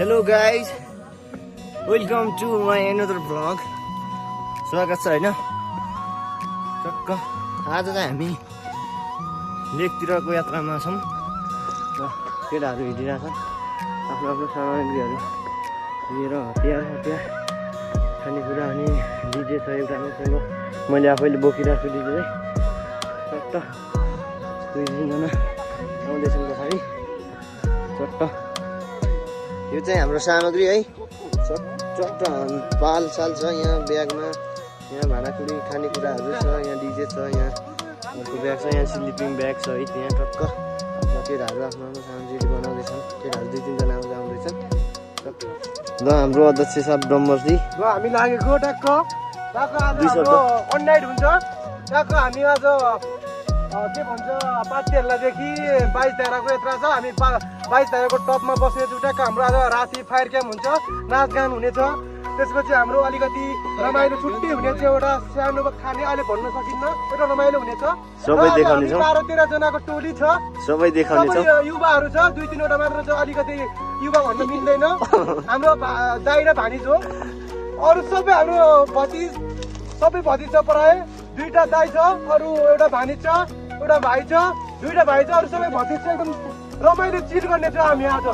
Hello guys, welcome to my another vlog. स्वागत छ हैन टक्क आज चाहिँ हामी लेकतिरको यात्रामा छौं र केटाहरू हिँडिरहेछन् आफ्नो आफ्नो सामग्रीहरू लिएर हतियार खानेकुरा अनि डिजे छ एउटा मसँग मैले आफैले बोकिरहेको छु डिजे चाहिँ टक्क 2-3 जना आउँदैछन् पछाडि चट्ट यो चाहिँ हाम्रो सामग्री है चट्ट पाल साल छ यहाँ ब्यागमा यहाँ भाँडाकुडी खानेकुराहरू छ यहाँ डिजे छ यहाँ अर्को ब्याग छ यहाँ स्लिपिङ ब्याग छ है त्यहाँ टक्क केटाहरू आफ्नो आफ्नो सामग्री बनाउँदैछन् केटाहरू 2-3 जना आउँदैछन् ल हाम्रो अध्यक्ष साहब डम्बरजी ल हामी लागेको टक्क आज हाम्रो अन नाइट हुन्छ टक्क हामी आज के भन्छ पार्टीहरुलादेखि 22 धाराको यात्रा छ हामी 22 धाराको टपमा बस्ने छु टक्क हाम्रो आज राति फायर क्याम्प हुन्छ नाचगान हुनेछ त्यसपछि हाम्रो अलिकति रमाइलो छुट्टी हुनेछ एउटा सानो खाने अहिले भन्न सकिन्न एउटा रमाइलो हुनेछ सबै देखाउने छौ 12-13 जनाको टोली छ सबै देखाउने छौ युवाहरू छ 2-3 वटा मात्र छ अलिकति युवा भन्न मिल्दैन हाम्रो दाइ र भानिज हो अरु सबै हाम्रो भतिज छ प्राय 2टा दाइ छ अरु एउटा भानिज छ एउटा भाइ छ 2टा भाइ छ अरु सबै भतिज छ एकदम रमाइलो चिल गर्ने छ हामी आज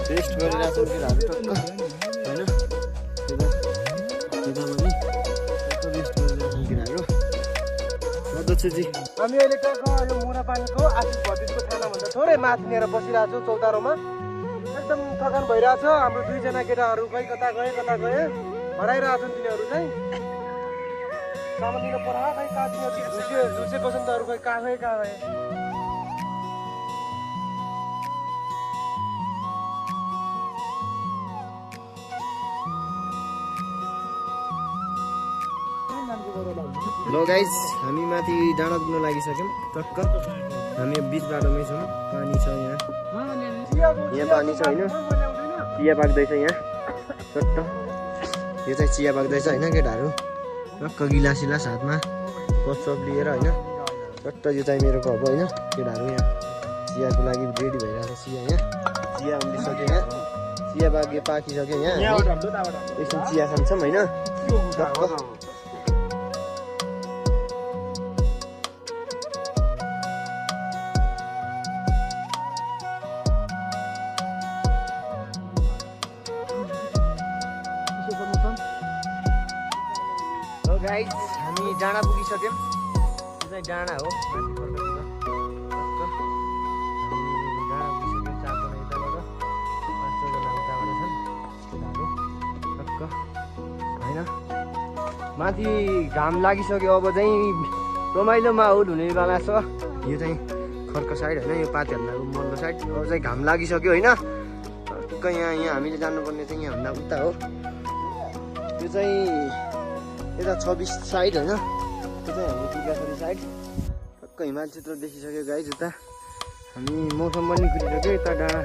टेस्ट गरिरहेको छु केटाहरू टक्क हैन अध्यक्षजी हामी अहिले टक्क यो मुरापानीको आशिष भतिजको थानाभन्दा थोरै माथि लिएर बसिरहेको छु चौतारोमा एकदम थकान भइरहेछ हाम्रो 2 जना केटाहरू कता गए हराइरहेछन् तिनीहरू चाहिँ सामान्य परा खै काटियो झुसे बसन्तहरू खै कहाँ गए ल गाइस हामी माथि डाँडा पुग्न लागिसक्यौं टक्क हामी बीच बाटोमै छौं पानी छ यहाँ पानी छ हैन चिया पाक्दैछ यहाँ टक्क यो चाहिँ चिया पाक्दैछ हैन केटाहरू टक्क गिलासिलास हातमा कप लिएर हैन टक्क यो चाहिँ मेरो कप हैन केटाहरू यहाँ चियाको लागि रेडी भइरहेछ चिया उम्लिसक्यो यहाँ चिया पाकिसक्यो यहाँ एकछिन चिया खान्छौँ हैन टक्क गाइस हामी डाँडा पुगिसक्यौं यो चाहिँ डाँडा हो हैन माथि घाम लागिसक्यो अब चाहिँ रमाइलो माहौल हुनेवाला छ यो चाहिँ खर्क साइड हैन यो पातेहरूलाई मल्लो साइड अब चाहिँ घाम लागिसक्यो हैन टक्क यहाँ हामीले जानुपर्ने चाहिँ यहाँभन्दा उता हो यो चाहिँ यता 26 साइड हैन त्यो चाहिँ हाम्रो टिकासरी साइड टक्क हिमाल चित्र देखिसक्यो गाइस उता हामी मौसम पनि खुलिसक्यो यता डाँडा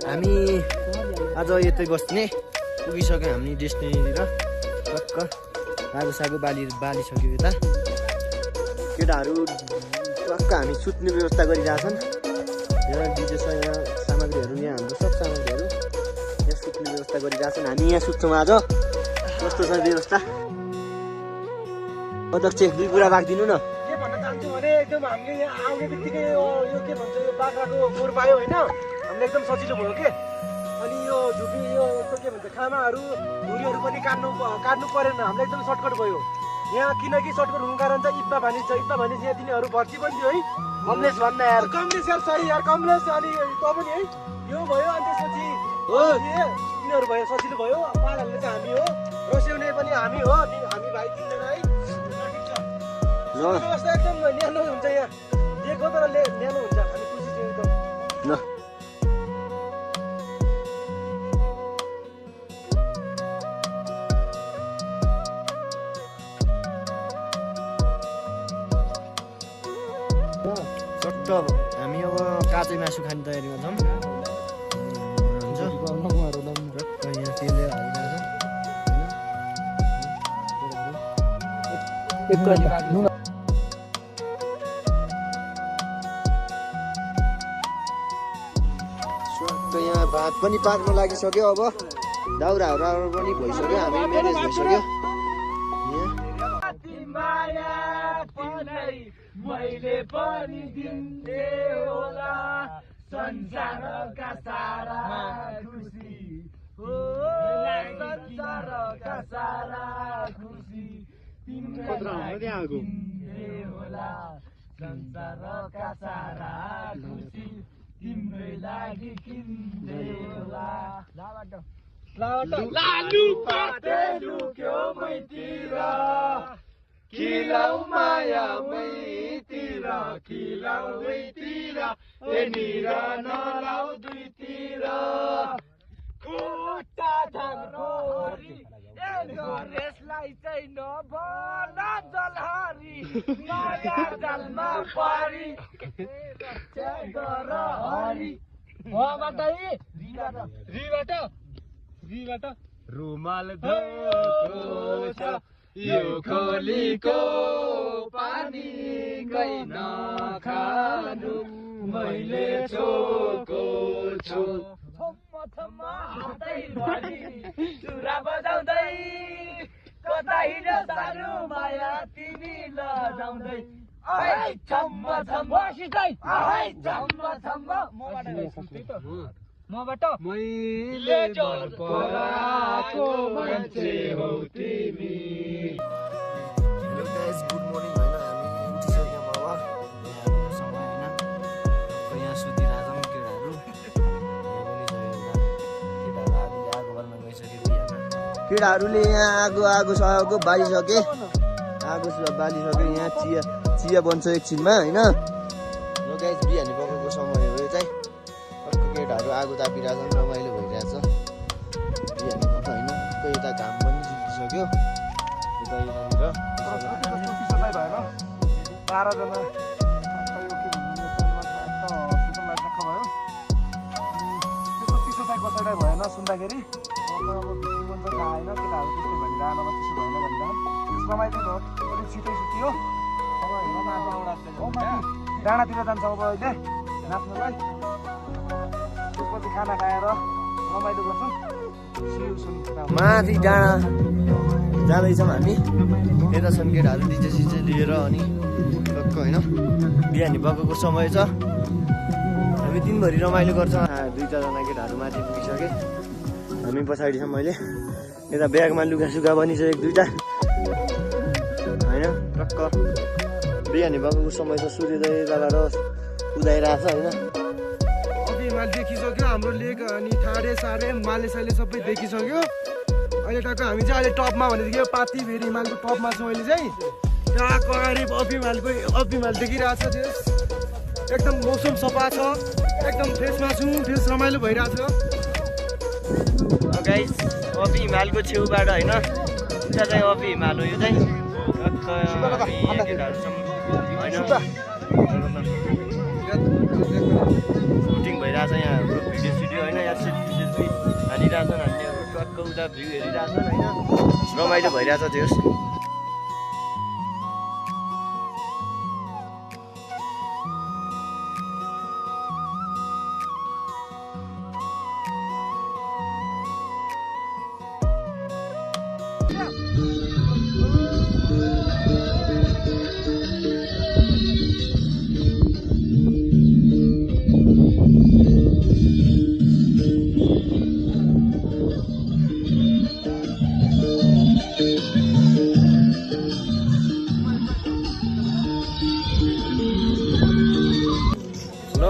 हामी आज यतै बस्ने पुगिसक्यो हामी डेस्टिनीतिर टक्क सागु बालिसक्यो यता केटाहरू टक्क हामी सुत्ने व्यवस्था गरिरहेछन् यहाँ डिजे छ यहाँ सामग्रीहरू यहाँ हाम्रो सब सामग्रीहरू यहाँ सुत्ने व्यवस्था गरिरहेछन् हामी यहाँ सुत्छौँ आज कस्तो छ व्यवस्था अध्यक्ष 2 कुरा राखिदिनु न के भन्न चाहन्छु भने एकदम हामीले यहाँ आउने बित्तिकै यो के भन्छ यो बाख्राको खोर पायो हैन हामीले एकदम सजिलो भयो के अनि यो झुपी यो के भन्छ खामाहरू धुरीहरू पनि काट्नु परेन हामीलाई एकदम सर्टकट भयो यहाँ किनकि सर्टकट हुनु कारण चाहिँ इप्पा भानिज यहाँ तिनीहरू भर्ती पनि थियो है कमलेश भन्दा यार कमलेश यार सरी यार कमलेश अनि त पनि है यो भयो अनि त्यसपछि हो तिनीहरू भयो सजिलो भयो पालहरूले चाहिँ हामी हो रोस्याउने पनि हामी हो हामी भाइ 3 जना है व्यवस्था एकदम न्यानो हुन्छ यहाँ देखो तर न्यानो हुन्छ हामी खुसी छौँ एकदम ल टक्क हामी अब काँचै मासु खाने तयारी गर्छौँ हुन्छ टक्क यहाँ तेल लिएर हालिरहेको छ यहाँ भात पनि पाक्न लागिसक्यो अब दाउराहरू पनि भइसक्यो हामी म्यानेज भइसक्यो मैले पनि दिन्थे होला संसारका सारा खुसी हो संसारका सारा खुसी तिमीलाई होला संसारका सारा खुसी तिम्रै लागि किन्दै होला लालु पाटे लुक्यो मैतिर खिलाउ माया मैतिर खिलाउ मैतिर एनिर नलाउ दुईतिर खुट्टा झगडोरी रेसलाई चाहिँ नभन जलहरी माया जलमा परी रिबाट रुमाल धोको छ यो खोलीको पानी गई नखानु मैले छोको छु थम्म हातैभरि चुरा बजाउँदै कता हिँड्यो सानो माया तिमी लजाउँदै आइ छम्म छम्म सिधै आइ छम्म छम्म मबाट मैले जोर पराको मान्छे हौ तिमी। हेलो गाइस गुड मर्निङ हैन हामी उठिसक्यौँ अब यहाँको समय हैन यहाँ सुतिरहेछौँ केटाहरू आगो बाल्न गइसक्यो केटाहरूले यहाँ आगो बालिसके आगो बालिसक्यो यहाँ चिया बन्छ एकछिनमा हैन। नो गाइस बिहानी पकाएको समय हो यो चाहिँ केटाहरू आगो तापिरहेछन् रमाइलो भइरहेछ बिहानी पख होइन कोही यता घाम पनि सुकिसक्यो यता यतानिर 12जना कसैलाई भएन सुन्दाखेरि खाएन केटाहरू त्यस्तै भनिरहन त्यसो भएन भन्दा रमाइलो भयो अलिक छिटै सुत्यो डाँडातिर जान्छ अब अहिले नाच्नलाई त्यसपछि खाना खाएर रमाइलो गर्छौँ माथि डाँडा जाँदैछौँ हामी यता छन् केटाहरू डिजे सिजे लिएर अनि टक्क होइन बिहानी पकाएको समय छ हामी दिनभरि रमाइलो गर्छौँ 2-4जना केटाहरू माथि पुगिसके हामी पछाडि छौँ मैले यता ब्यागमा लुगासुगा बनिसकेको 2टा होइन टक्क बिहानी पकाएको समय छ सूर्योदय यताबाट उदाइरहेछ होइन हिमाल देखिसक्यो हाम्रो लेक अनि ठाडे साडे माले साले सबै देखिसक्यो अहिले टक्क हामी चाहिँ अहिले टपमा भनेदेखि पाती फेरि हिमालको टपमा छौँ अहिले चाहिँ त्यहाँ अगाडि अफ हिमाल देखिरहेछ त्यो एकदम मौसम सफा छ एकदम फ्रेसमा छौँ फ्रेस रमाइलो भइरहेछ गाइस अफ हिमालको छेउबाट होइन उता चाहिँ अफ हिमाल हो यो चाहिँ केटाहरू छौँ होइन सुटिङ भइरहेछ यहाँ हाम्रो भिडियो सिडियो होइन यहाँ सेल्फी हानिरहेछन् हामीहरू टक्क उता भ्यू हेरिरहेछन् होइन रमाइलो भइरहेछ त्यो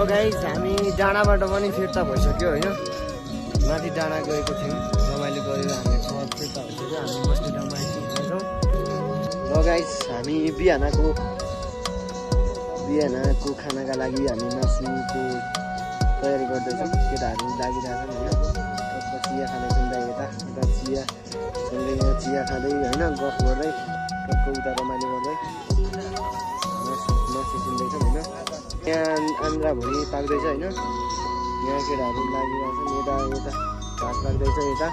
गाइस हामी डाँडाबाट पनि फिर्ता भइसक्यो होइन माथि डाँडा गएको थियौँ रमाइलो गरेर हामी फिर्ता भइसक्यो हामी बस्ने ठाउँमा आइपुग्छौँ र गाइस हामी बिहानको खानाका लागि हामी मासुको तयारी गर्दैछौँ केटाहरू लागिरहेछन् होइन चिया खाँदैछौँ यता चिया खाँदै होइन गफ गर्दै टक्क उता रमाइलो गर्दै चाहिँ सुन्दैछौँ होइन। यहाँ आन्द्रा भुँडी पाक्दैछ होइन। यहाँ केटाहरू लागिरहेछन्, यता यता घाँस पाक्दैछ, यता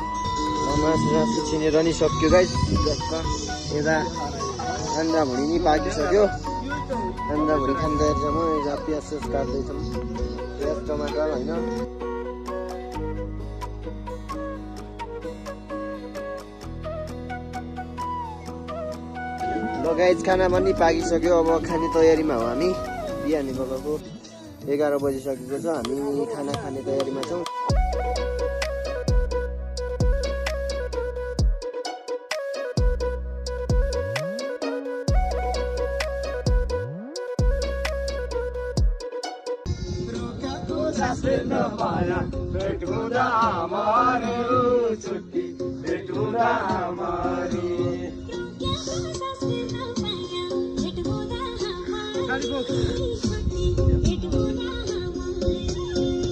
मासु छिनेर नि सक्यो गाइस। यता आन्द्रा भुँडी नि पाकिसक्यो। आन्द्रा भुँडी खान तयार छ। म यता प्याज सेज काट्दैछौँ, प्याज टमाटर होइन। ल गाइस खाना पनि पाकिसक्यो। अब खाने तयारीमा हो हामी। बिहानै पकाएको 11 बजिसकेको छ। हामी खाना खाने तयारीमा छौँ।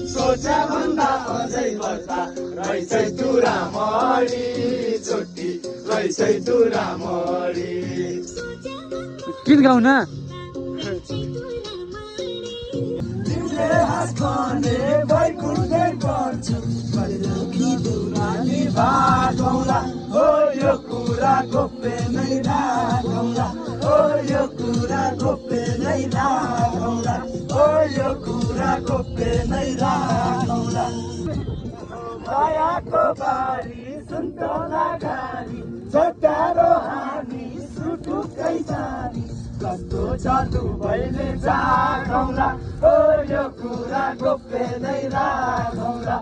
सोचा भन्दा अझै बस्दा रहेछै तुरा मरी छुट्टी रहेछै तुरा मरी। गीत गाउन तिमीले हात खने भइकुल्दै गर्छु कि दुरानी बाटौला हो यो कुरा गोप्य नै राखौला हो यो कुरा गोप्य नै राखौला हो यो कुरा गोप्य नै राखौला। दयाको बारी सुन्तला घारी छोटारो हामी सुटुकै जानी कस्तो जादु भइले जाखौला हो यो कुरा गोप्य नै राखौला।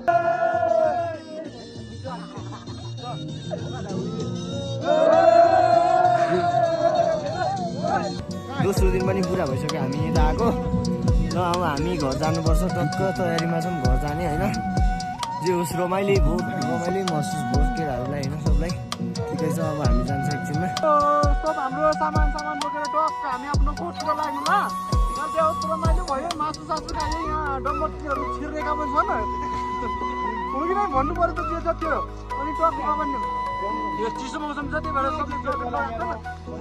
दोस्रो दिन पनि पुरा भइसक्यो हामी यता आएको। ल अब हामी घर जानुपर्छ। टक्क तयारीमा छौँ घर जाने होइन। जे होस् रमाइलो महसुस भयो केटाहरूलाई होइन, सबलाई ठिकै छ। अब हामी जान्छ एकछिनमा। सब हाम्रो सामान बोकेर टक्क हामी आफ्नो कोठको लाग्यौँ ल। यहाँ चाहिँ होस् रमाइलो भयो। मासु सासु खायो। यहाँ डम्बरहरू छिरेका पनि छन् हो कि नै भन्नु पर्यो त जे छ त्यो। अनि टक्क अब यो चिसो मौसम छ त्यही भएर सबले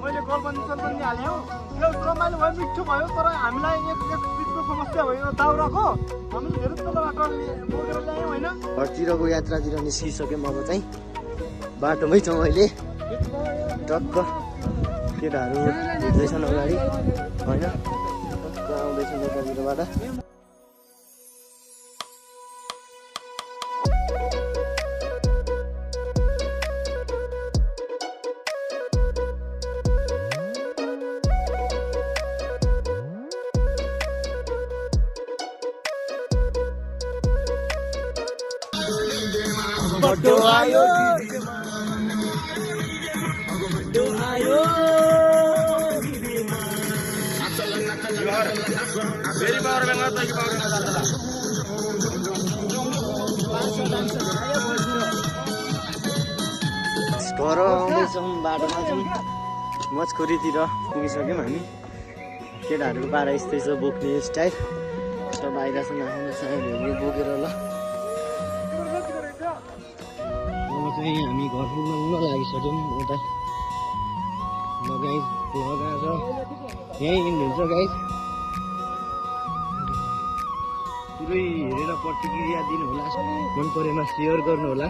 मैले गलबन्दी हाल्यो। यो रमाइलो भयो, मिठो भयो। तर हामीलाई एक बिचको समस्या भयो दाउराको। हामीले धेरै तल बाटो बोकेर ल्यायौँ होइन। घरतिरको यात्रातिर निस्किसक्यौँ। अब चाहिँ बाटोमै छौँ अहिले। टक्क केटाहरू हिँड्दैछन् अगाडि होइन। टक्क आउँदैछन् यतातिरबाट। बड्डो आयो फेरि पावर ब्याङ्क घर आउँदैछौँ। बाटोमा छौँ। मचखोरीतिर पुगिसक्यौँ हामी। केटाहरूको पारा यस्तै छ बोक्ने स्टाइल। सब आइरहेछन् आफ्नो साइडहरू बोकेर। ल चाहिँ हामी घर पुग्न लागिसक्यौँ उता। ल गाइस भ्लग आज यहीँ इन्ड हुन्छ गाइस। पुरै हेरेर प्रतिक्रिया दिनु होला। मन परेमा सेयर गर्नु होला।